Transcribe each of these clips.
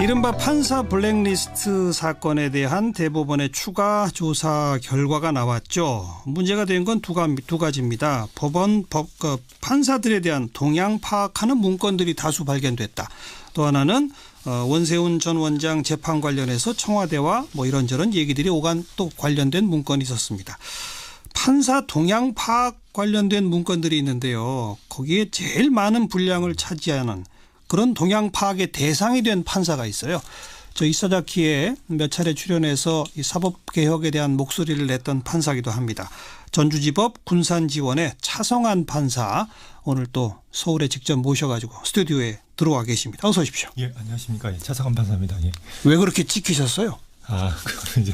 이른바 판사 블랙리스트 사건에 대한 대법원의 추가 조사 결과가 나왔죠. 문제가 된 건 두 가지입니다. 판사들에 대한 동향 파악하는 문건들이 다수 발견됐다. 또 하나는 원세훈 전 원장 재판 관련해서 청와대와 이런저런 얘기들이 오간 또 관련된 문건이 있었습니다. 판사 동향 파악 관련된 문건들이 있는데요. 거기에 제일 많은 분량을 차지하는 그런 동향 파악의 대상이 된 판사가 있어요. 저 이사자키에 몇 차례 출연해서 이 사법개혁에 대한 목소리를 냈던 판사기도 합니다. 전주지법 군산지원의 차성한 판사, 오늘 또 서울에 직접 모셔가지고 스튜디오에 들어와 계십니다. 어서 오십시오. 예, 안녕하십니까. 예, 차성한 판사입니다. 예. 왜 그렇게 찍히셨어요? 그거는 이제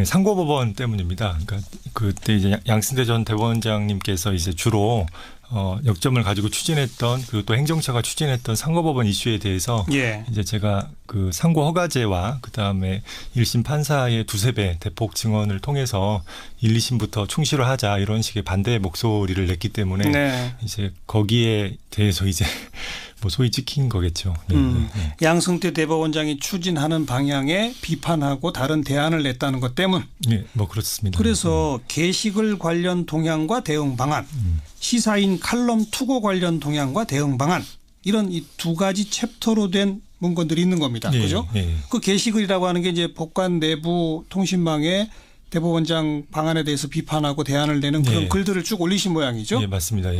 상고법원 때문입니다. 그러니까 그때 이제 양승태 전 대법원장님께서 이제 주로 역점을 가지고 추진했던, 그리고 또 행정처가 추진했던 상고법원 이슈에 대해서 이제 제가 그 상고 허가제와 그 다음에 1심 판사의 두세 배 대폭 증언을 통해서 1, 2심부터 충실을 하자, 이런 식의 반대 목소리를 냈기 때문에 이제 거기에 대해서 이제 소위 찍힌 거겠죠. 양승태 대법원장이 추진하는 방향에 비판하고 다른 대안을 냈다는 것 때문. 네, 그렇습니다. 그래서 게시글 관련 동향과 대응 방안, 시사인 칼럼 투고 관련 동향과 대응 방안, 이런 이 두 가지 챕터로 된 문건들이 있는 겁니다. 그죠? 그 게시글이라고 하는 게 이제 법관 내부 통신망에 대법원장 방안에 대해서 비판하고 대안을 내는 그런 글들을 쭉 올리신 모양이죠. 예, 맞습니다.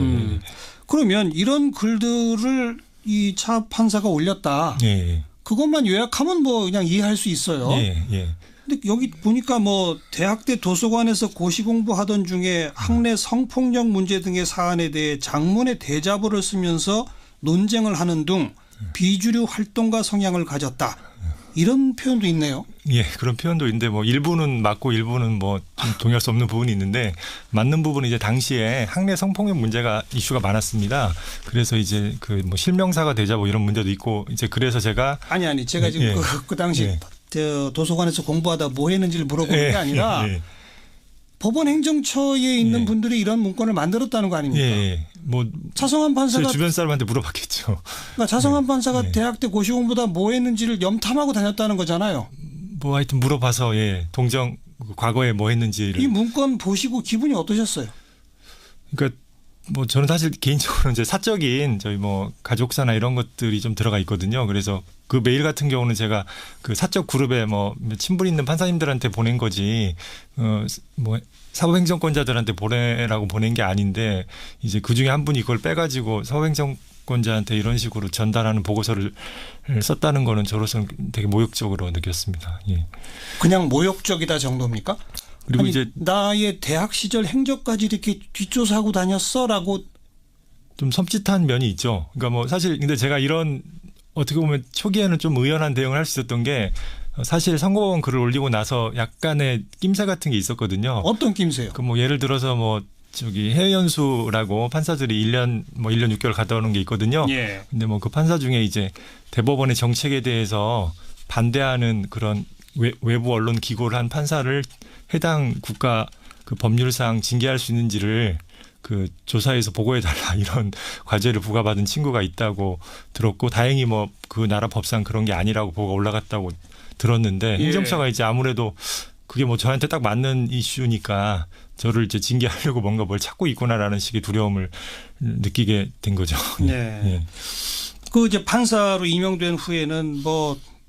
그러면 이런 글들을 이 차 판사가 올렸다. 그것만 요약하면 그냥 이해할 수 있어요. 근데 여기 보니까 대학대 도서관에서 고시 공부하던 중에 학내 성폭력 문제 등의 사안에 대해 장문의 대자보를 쓰면서 논쟁을 하는 등 비주류 활동가 성향을 가졌다. 이런 표현도 있네요. 예, 그런 표현도 있는데 일부는 맞고 일부는 좀 동의할 수 없는 부분이 있는데, 맞는 부분은 이제 당시에 학내 성폭력 문제가 이슈가 많았습니다. 그래서 이제 실명사가 되자 이런 문제도 있고, 이제 그래서 제가 제가 지금 그 당시 도서관에서 공부하다 뭐 했는지를 물어보는 게 아니라 법원 행정처에 있는 분들이 이런 문건을 만들었다는 거 아닙니까? 차성한 판사가 주변 사람한테 물어봤겠죠. 그러니까 차성한 판사가 대학 때 고시 공부다 뭐 했는지를 염탐하고 다녔다는 거잖아요. 하여튼 물어봐서 동정 과거에 뭐 했는지. 이 문건 보시고 기분이 어떠셨어요? 그러니까 저는 사실 개인적으로 이제 사적인 저희 가족사나 이런 것들이 좀 들어가 있거든요. 그래서 그 메일 같은 경우는 제가 그 사적 그룹에 친분 있는 판사님들한테 보낸 거지, 사법행정권자들한테 보내라고 보낸 게 아닌데, 이제 그 중에 한 분이 이걸 빼가지고 사법행정권자한테 이런 식으로 전달하는 보고서를 썼다는 거는 저로서는 되게 모욕적으로 느꼈습니다. 그냥 모욕적이다 정도입니까? 그리고 이제 나의 대학 시절 행적까지 이렇게 뒷조사하고 다녔어라고 좀 섬찟한 면이 있죠. 그러니까 사실 근데 제가 이런 어떻게 보면 초기에는 좀 의연한 대응을 할 수 있었던 게, 사실 상고법원 글을 올리고 나서 약간의 낌새 같은 게 있었거든요. 어떤 낌새요? 예를 들어서 해외 연수라고 판사들이 1년 6개월 갔다 오는 게 있거든요. 근데 그 판사 중에 이제 대법원의 정책에 대해서 반대하는 그런 외부 언론 기고를 한 판사를 해당 국가 그 법률상 징계할 수 있는지를 조사해서 보고해달라, 이런 과제를 부과받은 친구가 있다고 들었고, 다행히 그 나라 법상 그런 게 아니라고 보고가 올라갔다고 들었는데, 행정처가 이제 아무래도 그게 저한테 딱 맞는 이슈니까 저를 이제 징계하려고 뭔가 뭘 찾고 있구나라는 식의 두려움을 느끼게 된 거죠. 그 이제 판사로 임용된 후에는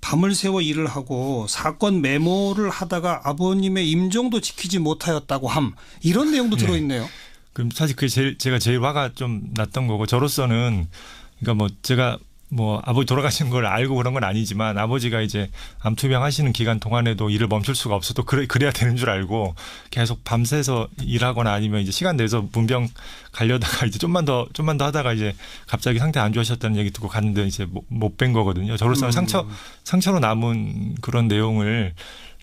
밤을 새워 일을 하고 사건 메모를 하다가 아버님의 임종도 지키지 못하였다고 이런 내용도 들어있네요. 그럼 사실 그게 제가 제일 화가 좀 났던 거고, 저로서는 그러니까 제가 아버지 돌아가신 걸 알고 그런 건 아니지만, 아버지가 이제 암투병 하시는 기간 동안에도 일을 멈출 수가 없어도 그래야 되는 줄 알고 계속 밤새서 일하거나 아니면 이제 시간 내서 문병 가려다가 이제 좀만 더 하다가 이제 갑자기 상태 안 좋아하셨다는 얘기 듣고 갔는데 이제 못 뵌 거거든요. 저로서는 상처로 남은 그런 내용을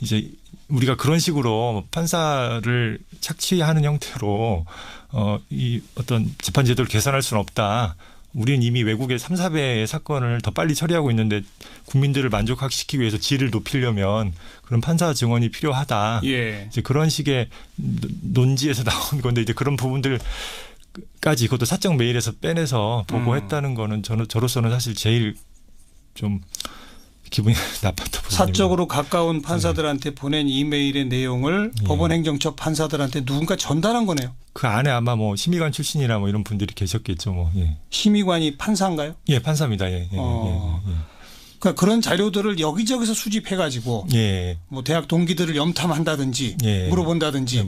이제 우리가 그런 식으로 판사를 착취하는 형태로 이 어떤 재판 제도를 개선할 수는 없다. 우리는 이미 외국의 3, 4배의 사건을 더 빨리 처리하고 있는데 국민들을 만족시키기 위해서 질을 높이려면 그런 판사 증언이 필요하다. 이제 그런 식의 논지에서 나온 건데, 이제 그런 부분들까지 그것도 사적 메일에서 빼내서 보고했다는 거는 저로서는 사실 제일 좀 기분이 나빴던 부분입니다. 사적으로 가까운 판사들한테 보낸 이메일의 내용을 법원행정처 판사들한테 누군가 전달한 거네요. 그 안에 아마 뭐 심의관 출신이나 뭐 이런 분들이 계셨겠죠. 뭐. 예. 심의관이 판사인가요? 예, 판사입니다. 예. 그러니까 그런 자료들을 여기저기서 수집해가지고 뭐 대학 동기들을 염탐한다든지 물어본다든지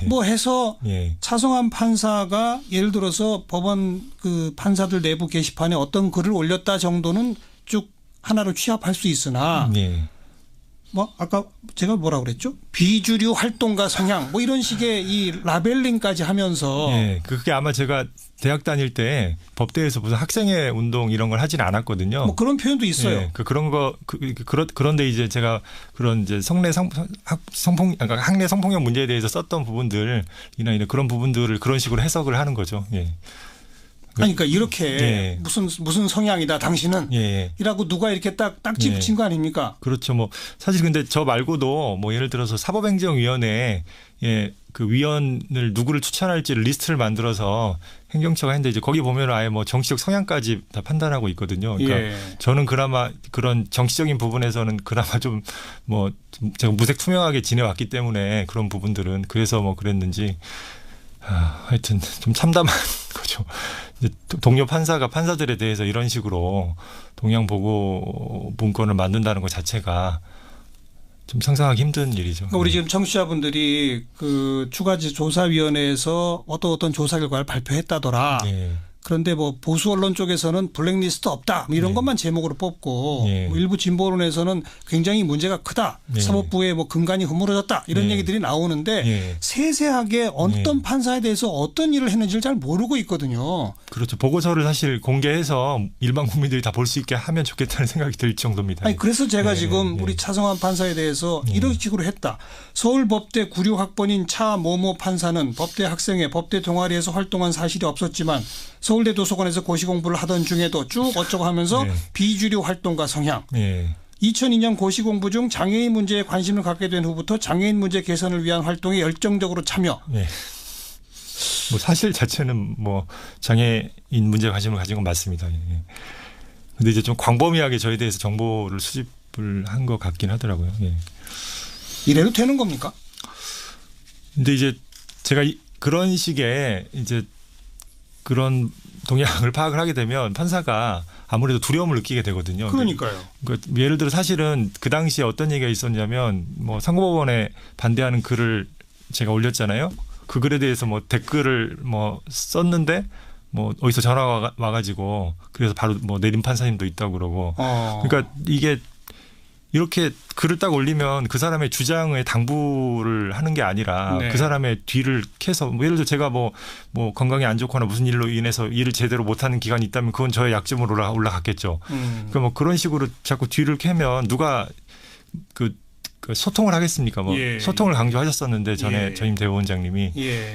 뭐 해서 차성환 판사가 예를 들어서 법원 그 판사들 내부 게시판에 어떤 글을 올렸다 정도는 쭉 하나로 취합할 수 있으나 뭐 아까 제가 뭐라 그랬죠? 비주류 활동가 성향 뭐 이런 식의 이 라벨링까지 하면서 그게 아마 제가 대학 다닐 때 법대에서 무슨 학생회 운동 이런 걸 하진 않았거든요. 뭐 그런 표현도 있어요. 그런 거 그런데 이제 제가 그런 이제 학내 성폭력 문제에 대해서 썼던 부분들이나 이런 그런 부분들을 그런 식으로 해석을 하는 거죠. 아니, 그러니까 이렇게 무슨 성향이다 당신은 이라고 누가 이렇게 딱지 붙인 거 아닙니까? 그렇죠. 뭐 사실 근데 저 말고도 뭐 예를 들어서 사법행정위원회 그 위원을 누구를 추천할지를 리스트를 만들어서 행정처가 했는데 이제 거기 보면 아예 뭐 정치적 성향까지 다 판단하고 있거든요. 그러니까 저는 그나마 그런 정치적인 부분에서는 그나마 좀 뭐 제가 무색 투명하게 지내왔기 때문에 그런 부분들은 그래서 뭐 그랬는지 하여튼 좀 참담한 거죠. 이제 동료 판사가 판사들에 대해서 이런 식으로 동향 보고 문건을 만든다는 것 자체가 좀 상상하기 힘든 일이죠. 그러니까 우리 지금 청취자분들이 그 추가조사위원회에서 어떤 조사 결과를 발표했다더라. 그런데 뭐 보수 언론 쪽에서는 블랙리스트 없다 뭐 이런 것만 제목으로 뽑고 뭐 일부 진보 언론에서는 굉장히 문제가 크다. 사법부의 뭐 근간이 허물어졌다 이런 얘기들이 나오는데 세세하게 어떤 판사에 대해서 어떤 일을 했는지를 잘 모르고 있거든요. 그렇죠. 보고서를 사실 공개해서 일반 국민들이 다 볼 수 있게 하면 좋겠다는 생각이 들 정도입니다. 아니 그래서 제가 지금 우리 차성환 판사에 대해서 이런 식으로 했다. 서울법대 96학번인 차 모모 판사는 법대 학생회 법대 동아리에서 활동한 사실이 없었지만 서울대 도서관에서 고시공부를 하던 중에도 쭉 어쩌고 하면서 비주류 활동가 성향. 2002년 고시공부 중 장애인 문제에 관심을 갖게 된 후부터 장애인 문제 개선을 위한 활동에 열정적으로 참여. 뭐 사실 자체는 뭐 장애인 문제에 관심을 가진 건 맞습니다. 근데 이제 좀 광범위하게 저에 대해서 정보를 수집을 한 것 같긴 하더라고요. 이래도 되는 겁니까? 근데 이제 제가 그런 식의 이제 그런 동향을 파악을 하게 되면 판사가 아무래도 두려움을 느끼게 되거든요. 그러니까요. 그러니까 예를 들어 사실은 그 당시에 어떤 얘기가 있었냐면 뭐 상고법원에 반대하는 글을 제가 올렸잖아요. 그 글에 대해서 뭐 댓글을 뭐 썼는데 뭐 어디서 전화가 와가지고 그래서 바로 뭐 내린 판사님도 있다고 그러고. 그러니까 이게 이렇게 글을 딱 올리면 그 사람의 주장에 당부를 하는 게 아니라 그 사람의 뒤를 캐서 뭐 예를 들어 제가 뭐 건강이 안 좋거나 무슨 일로 인해서 일을 제대로 못하는 기간이 있다면 그건 저의 약점으로 올라갔겠죠. 그러니까 뭐 그런 식으로 자꾸 뒤를 캐면 누가 그 소통을 하겠습니까? 뭐 소통을 강조하셨었는데 전에 전임 대법원장님이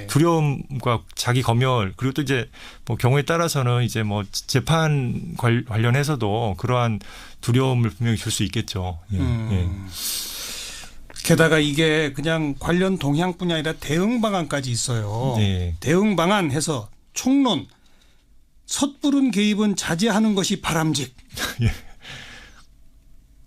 두려움과 자기 검열 그리고 또 이제 뭐 경우에 따라서는 이제 뭐 재판 관련해서도 그러한 두려움을 분명히 줄 수 있겠죠. 게다가 이게 그냥 관련 동향뿐이 아니라 대응 방안까지 있어요. 대응 방안 해서 총론 섣부른 개입은 자제하는 것이 바람직.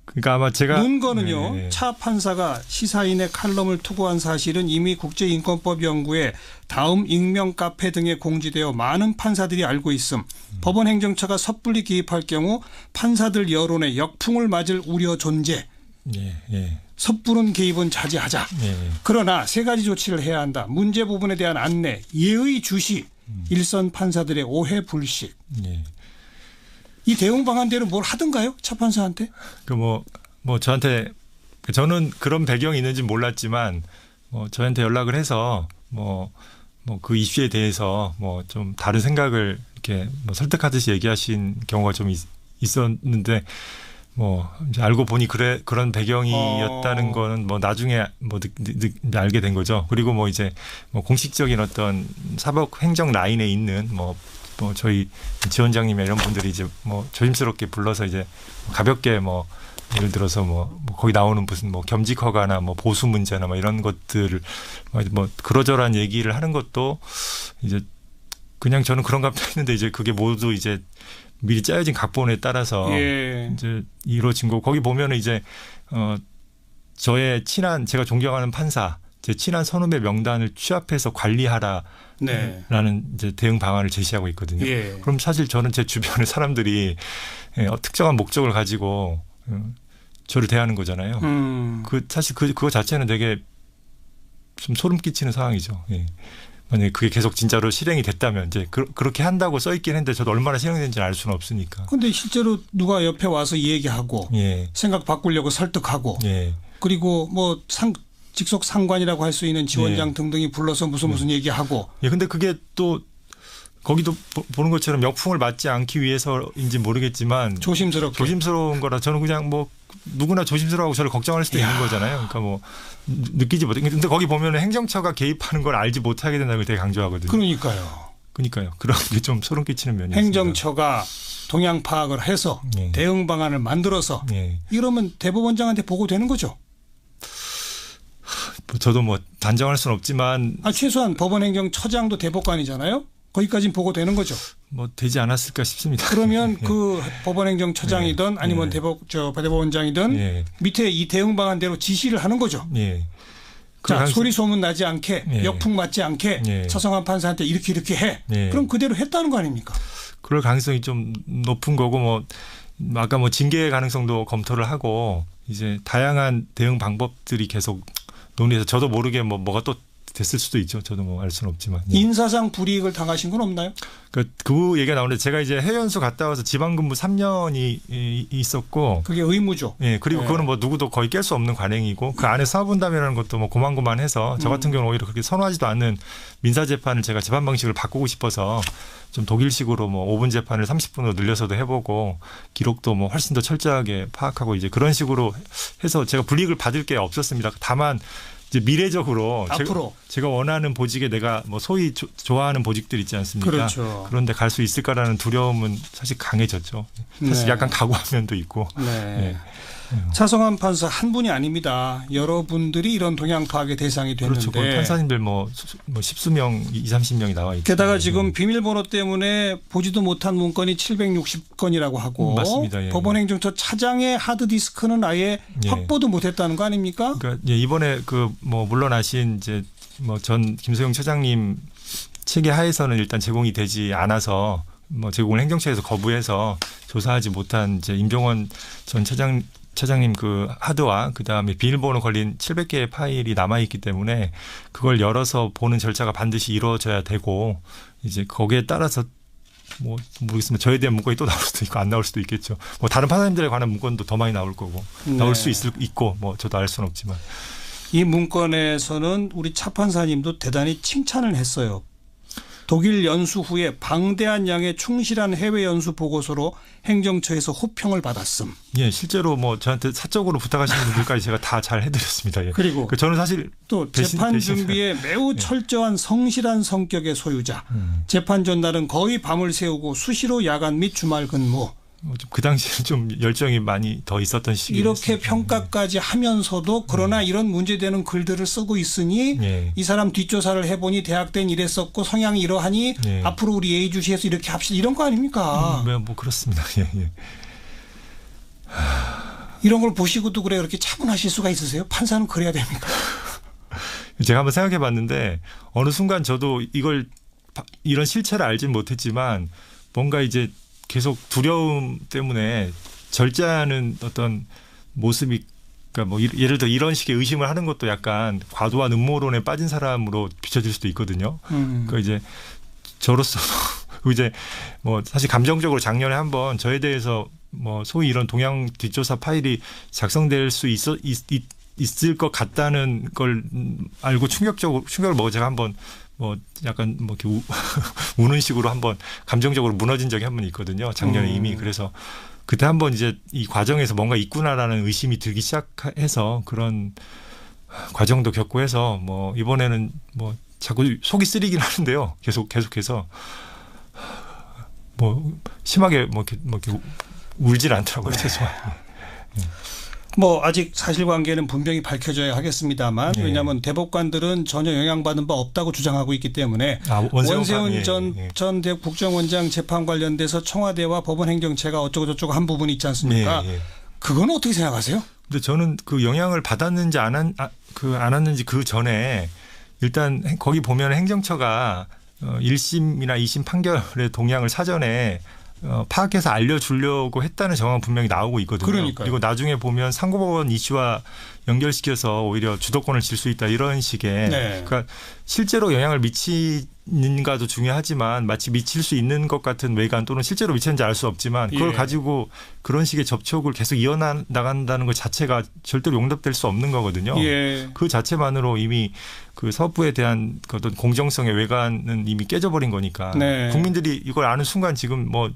그러니까 아마 제가 문건은요. 차 판사가 시사인의 칼럼을 투고한 사실은 이미 국제인권법연구에 다음 익명 카페 등에 공지되어 많은 판사들이 알고 있음. 법원 행정처가 섣불리 개입할 경우 판사들 여론에 역풍을 맞을 우려 존재. 섣부른 개입은 자제하자. 그러나 세 가지 조치를 해야 한다. 문제 부분에 대한 안내, 예의 주시, 일선 판사들의 오해 불식. 이 대응 방안대로 뭘 하던가요? 차 판사한테? 뭐 저한테 저는 그런 배경이 있는지 몰랐지만 저한테 연락을 해서 그 이슈에 대해서 좀 다른 생각을 이렇게 설득하듯이 얘기하신 경우가 좀 있었는데 이제 알고 보니 그런 배경이었다는 거는 나중에 알게 된 거죠. 그리고 이제 공식적인 어떤 사법 행정 라인에 있는 저희 지원장님 이런 분들이 이제 조심스럽게 불러서 이제 가볍게 예를 들어서 거기 나오는 무슨 겸직 허가나 보수 문제나 이런 것들을 그러저러한 얘기를 하는 것도 이제 그냥 저는 그런가 했는데 이제 그게 모두 이제 미리 짜여진 각본에 따라서 예. 이제 이루어진 거고 거기 보면은 이제 저의 친한 제가 존경하는 판사 제 친한 선후배 명단을 취합해서 관리하라라는 네. 이제 대응 방안을 제시하고 있거든요. 예. 그럼 사실 저는 제 주변의 사람들이 특정한 목적을 가지고 저를 대하는 거잖아요. 사실 그거 자체는 되게 좀 소름 끼치는 상황이죠. 예. 만약에 그게 계속 진짜로 실행이 됐다면 이제 그렇게 한다고 써 있긴 했는데 저도 얼마나 실행되는지는 알 수는 없으니까. 근데 실제로 누가 옆에 와서 이 얘기하고 예. 생각 바꾸려고 설득하고 예. 그리고 뭐 직속 상관이라고 할 수 있는 지원장 예. 등등이 불러서 무슨 얘기하고. 예. 근데 그게 또 거기도 보는 것처럼 역풍을 맞지 않기 위해서인지 모르겠지만 조심스러운 거라 저는 그냥 뭐 누구나 조심스러워하고 저를 걱정할 수도 있는 거잖아요. 그러니까 뭐 느끼지 못해. 근데 거기 보면 행정처가 개입하는 걸 알지 못하게 된다는 걸 되게 강조하거든요. 그러니까요. 그런 게 좀 소름 끼치는 면이 행정처가 동향 파악을 해서 예. 대응 방안을 만들어서 예. 이러면 대법원장한테 보고되는 거죠. 저도 뭐 단정할 수는 없지만 최소한 법원행정처장도 대법관이잖아요. 거기까지는 보고되는 거죠. 뭐 되지 않았을까 싶습니다. 그러면 그 법원행정처장이든 아니면 대법원장이든 예. 밑에 이 대응 방안대로 지시를 하는 거죠. 예. 자, 소리 소문 나지 않게 예. 역풍 맞지 않게 예. 차성환 판사한테 이렇게 해. 예. 그럼 그대로 했다는 거 아닙니까? 그럴 가능성이 좀 높은 거고 뭐 아까 뭐 징계 가능성도 검토를 하고 이제 다양한 대응 방법들이 계속 논의해서 저도 모르게 뭐가 또 됐을 수도 있죠. 저도 뭐 알 수는 없지만. 예. 인사상 불이익을 당하신 건 없나요? 그 얘기가 나오는데 제가 이제 해외 연수 갔다 와서 지방근무 3년이 있었고 그게 의무죠. 예, 그리고 네. 그거는 뭐 누구도 거의 깰 수 없는 관행이고 그 안에 사업분담이라는 것도 뭐 고만고만해서 저 같은 경우는 오히려 그렇게 선호하지도 않는 민사 재판을 제가 재판 방식을 바꾸고 싶어서 좀 독일식으로 뭐 5분 재판을 30분으로 늘려서도 해보고 기록도 뭐 훨씬 더 철저하게 파악하고 이제 그런 식으로 해서 제가 불이익을 받을 게 없었습니다. 다만 이제 미래적으로 앞으로 제가 원하는 보직에 내가 뭐 소위 좋아하는 보직들 있지 않습니까? 그렇죠. 그런데 갈 수 있을까라는 두려움은 사실 강해졌죠. 사실 네. 약간 각오한 면도 있고. 네. 네. 차성환 판사 한 분이 아닙니다. 여러분들이 이런 동향 파악의 대상이 됐는데. 그렇죠. 판사님들 뭐 십수 명, 20-30명이 나와 있죠. 게다가 지금 비밀번호 때문에 보지도 못한 문건이 760건이라고 하고 맞습니다. 예. 법원행정처 차장의 하드디스크는 아예 예. 확보도 못했다는 거 아닙니까? 그러니까 이번에 그 뭐 물러나신 이제 뭐 전 김소영 차장님 체계 하에서는 일단 제공이 되지 않아서 뭐 제공을 행정처에서 거부해서 조사하지 못한 이제 임종원 전 차장님 그 하드와 그다음에 비밀번호 걸린 700개의 파일이 남아 있기 때문에 그걸 열어서 보는 절차가 반드시 이루어져야 되고 이제 거기에 따라서 뭐 모르겠습니다. 저에 대한 문건이 또 나올 수도 있고 안 나올 수도 있겠죠. 뭐 다른 판사님들에 관한 문건도 더 많이 나올 거고 나올 수 있고 뭐 저도 알 수는 없지만 이 문건에서는 우리 차 판사님도 대단히 칭찬을 했어요. 독일 연수 후에 방대한 양의 충실한 해외 연수 보고서로 행정처에서 호평을 받았음. 예, 실제로 뭐 저한테 사적으로 부탁하시는 분들까지 제가 다 잘 해드렸습니다. 예. 그리고 저는 사실 또 재판 준비에 매우 철저한 성실한 성격의 소유자. 재판 전날은 거의 밤을 새우고 수시로 야간 및 주말 근무. 그 당시에 좀 열정이 많이 더 있었던 시기였습니다. 이렇게 평가까지 하면서도 그러나 이런 문제되는 글들을 쓰고 있으니 예. 이 사람 뒷조사를 해보니 대학 때는 이랬었고 성향이 이러하니 예. 앞으로 우리 예의주시해서 이렇게 합시다. 이런 거 아닙니까? 뭐 그렇습니다. 예, 예. 이런 걸 보시고도 그렇게 차분하실 수가 있으세요? 판사는 그래야 됩니까? 제가 한번 생각해 봤는데 어느 순간 저도 이런 실체를 알진 못했지만 뭔가 이제 계속 두려움 때문에 절제하는 어떤 모습이 그러니까 뭐 예를 들어 이런 식의 의심을 하는 것도 약간 과도한 음모론에 빠진 사람으로 비춰질 수도 있거든요. 그러니까 이제 저로서 이제 뭐 사실 감정적으로 작년에 한번 저에 대해서 뭐 소위 이런 동향 뒷조사 파일이 작성될 수 있을 것 같다는 걸 알고 충격을 먹어 제가 한번 뭐 약간 뭐 이렇게 우는 식으로 한번 감정적으로 무너진 적이 한 번 있거든요. 작년에 이미. 그래서 그때 한번 이제 이 과정에서 뭔가 있구나라는 의심이 들기 시작해서 그런 과정도 겪고 해서 뭐 이번에는 뭐 자꾸 속이 쓰리긴 하는데요. 계속해서 뭐 심하게 뭐 이렇게 울질 않더라고요. 죄송합니다. 뭐 아직 사실관계는 분명히 밝혀져야 하겠습니다만 예. 왜냐하면 대법관들은 전혀 영향받은 바 없다고 주장하고 있기 때문에 원세훈 원세훈 전 전 국정원장 재판 관련돼서 청와대와 법원 행정처가 어쩌고 저쩌고 한 부분이 있지 않습니까? 그건 어떻게 생각하세요? 근데 저는 그 영향을 받았는지 안 왔는지 그 전에 일단 거기 보면 행정처가 1심이나 2심 판결의 동향을 사전에 파악해서 알려주려고 했다는 정황은 분명히 나오고 있거든요. 그러니까요. 그리고 나중에 보면 상고법원 이슈와 연결시켜서 오히려 주도권을 질 수 있다 이런 식의 네. 그러니까 실제로 영향을 미치는가도 중요하지만 마치 미칠 수 있는 것 같은 외관 또는 실제로 미쳤는지 알 수 없지만 그걸 가지고 그런 식의 접촉을 계속 이어나간다는 것 자체가 절대로 용납될 수 없는 거거든요. 예. 그 자체만으로 이미 그 서부에 대한 어떤 공정성의 외관은 이미 깨져버린 거니까 네. 국민들이 이걸 아는 순간 지금 뭐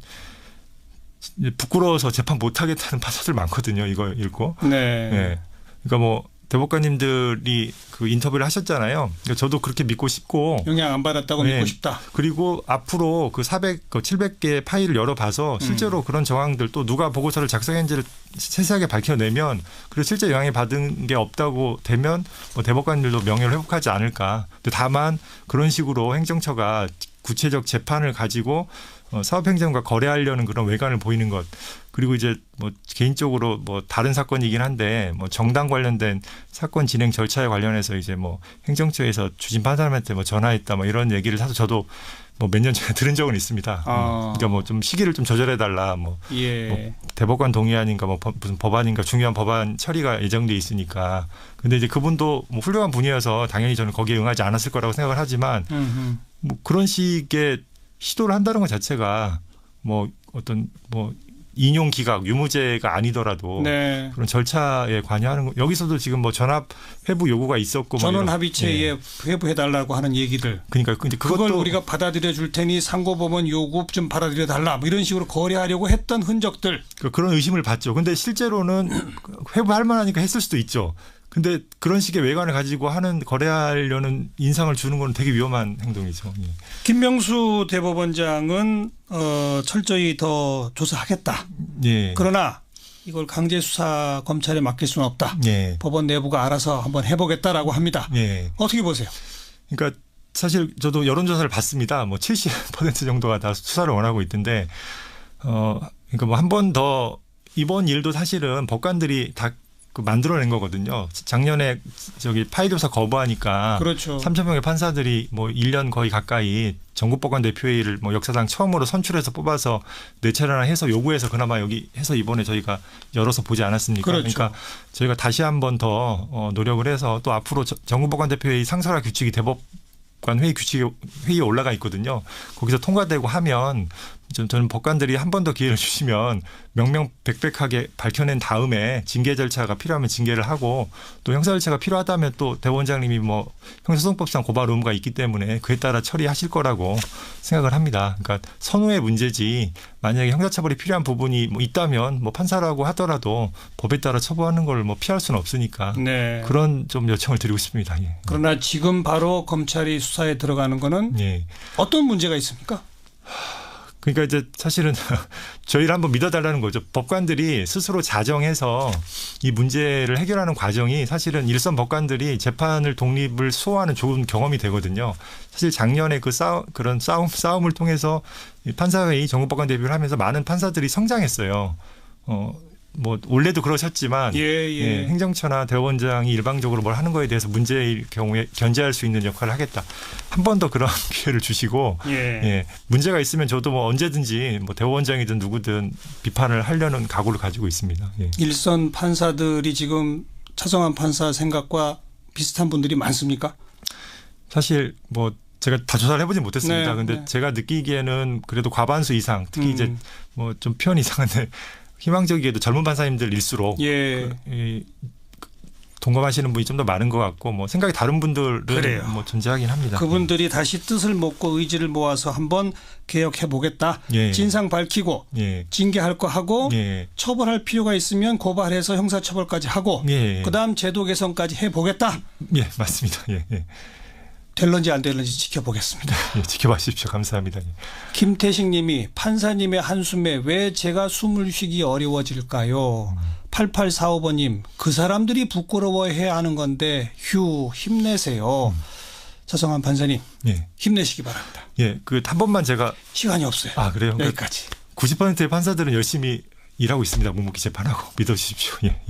부끄러워서 재판 못하겠다는 판사들 많거든요. 이거 읽고. 네. 네. 그러니까 뭐 대법관님들이 그 인터뷰를 하셨잖아요. 그러니까 저도 그렇게 믿고 싶고 영향 안 받았다고 네. 믿고 싶다. 그리고 앞으로 그 700개 파일을 열어봐서 실제로 그런 정황들 또 누가 보고서를 작성했는지를 세세하게 밝혀내면 그리고 실제 영향이 받은 게 없다고 되면 뭐 대법관들도 명예를 회복하지 않을까. 근데 다만 그런 식으로 행정처가 구체적 재판을 가지고 사업행정과 거래하려는 그런 외관을 보이는 것. 그리고 이제 뭐 개인적으로 뭐 다른 사건이긴 한데 뭐 정당 관련된 사건 진행 절차에 관련해서 이제 뭐 행정처에서 주심 판사님한테 뭐 전화했다 뭐 이런 얘기를 사실 저도 뭐 몇 년 전에 들은 적은 있습니다. 그러니까 뭐 좀 시기를 좀 조절해 달라 뭐, 예. 뭐 대법관 동의안인가 뭐 무슨 법안인가 중요한 법안 처리가 예정돼 있으니까. 근데 이제 그분도 뭐 훌륭한 분이어서 당연히 저는 거기에 응하지 않았을 거라고 생각을 하지만 뭐 그런 식의 시도를 한다는 것 자체가 뭐 어떤 뭐 인용 기각 유무죄가 아니더라도 네. 그런 절차에 관여하는 거 여기서도 지금 뭐 전압 회부 요구가 있었고 전원 뭐 합의체에 회부해달라고 하는 얘기들. 그러니까 근데 그걸 우리가 받아들여 줄 테니 상고법원 요구 좀 받아들여 달라 뭐 이런 식으로 거래하려고 했던 흔적들. 그런 의심을 받죠. 근데 실제로는 회부할 만하니까 했을 수도 있죠. 근데 그런 식의 외관을 가지고 하는 거래하려는 인상을 주는 건 되게 위험한 행동이죠. 예. 김명수 대법원장은 철저히 더 조사하겠다. 예. 그러나 이걸 강제 수사 검찰에 맡길 수는 없다. 예. 법원 내부가 알아서 한번 해보겠다라고 합니다. 예. 어떻게 보세요? 그러니까 사실 저도 여론조사를 봤습니다. 뭐 70% 정도가 다 수사를 원하고 있던데, 그러니까 뭐 한 번 더 이번 일도 사실은 법관들이 다 만들어낸 거거든요. 작년에 저기 파일 조사 거부하니까 그렇죠. 3,000명의 판사들이 뭐 1년 거의 가까이 전국법관 대표회의를 뭐 역사상 처음으로 선출해서 뽑아서 4차례나 해서 요구해서 그나마 여기 해서 이번에 저희가 열어서 보지 않았습니까? 그렇죠. 그러니까 저희가 다시 한 번 더 노력을 해서 또 앞으로 전국법관 대표회의 상설화 규칙이 대법관 회의 규칙에 회의에 올라가 있거든요. 거기서 통과되고 하면 저는 법관들이 한 번 더 기회를 주시면 명명백백하게 밝혀낸 다음에 징계 절차가 필요하면 징계를 하고 또 형사 절차가 필요하다면 또 대법원장님이 뭐 형사소송법상 고발 의무가 있기 때문에 그에 따라 처리하실 거라고 생각을 합니다. 그러니까 선후의 문제지 만약에 형사처벌이 필요한 부분이 뭐 있다면 뭐 판사라고 하더라도 법에 따라 처벌하는 걸 뭐 피할 수는 없으니까 네. 그런 좀 요청을 드리고 싶습니다. 예. 그러나 지금 바로 검찰이 수사에 들어가는 거는 예. 어떤 문제가 있습니까? 그러니까 이제 사실은 저희를 한번 믿어달라는 거죠. 법관들이 스스로 자정해서 이 문제를 해결하는 과정이 사실은 일선 법관들이 재판을 독립을 수호하는 좋은 경험이 되거든요. 사실 작년에 그런 싸움을 통해서 판사회의 전국법관 대표를 하면서 많은 판사들이 성장했어요. 뭐 원래도 그러셨지만 예. 행정처나 대법원장이 일방적으로 뭘 하는 거에 대해서 문제일 경우에 견제할 수 있는 역할을 하겠다. 한 번 더 그런 기회를 주시고 문제가 있으면 저도 뭐 언제든지 뭐 대법원장이든 누구든 비판을 하려는 각오를 가지고 있습니다. 예. 일선 판사들이 지금 차정환 판사 생각과 비슷한 분들이 많습니까? 사실 뭐 제가 다 조사를 해보진 못했습니다. 네, 근데 제가 느끼기에는 그래도 과반수 이상 특히 이제 뭐 좀 표현이 이상한데 희망적이게도 젊은 판사님들일수록 동감하시는 분이 좀 더 많은 것 같고 뭐 생각이 다른 분들은 그래요. 뭐 존재하긴 합니다. 그분들이 다시 뜻을 먹고 의지를 모아서 한번 개혁해 보겠다. 진상 밝히고 징계할 거 하고 처벌할 필요가 있으면 고발해서 형사처벌까지 하고 그다음 제도 개선까지 해보겠다. 예, 맞습니다. 될런지 안 될런지 지켜보겠습니다. 지켜봐 주십시오. 감사합니다. 김태식 님이 판사님의 한숨에 왜 제가 숨을 쉬기 어려워질까요? 8845번님, 그 사람들이 부끄러워해야 하는 건데 휴 힘내세요. 차성환 판사님, 예. 힘내시기 바랍니다. 예, 그 한 번만 제가 시간이 없어요. 아 그래요? 여기까지. 90%의 판사들은 열심히 일하고 있습니다. 묵묵히 재판하고 믿어주십시오. 예. 예.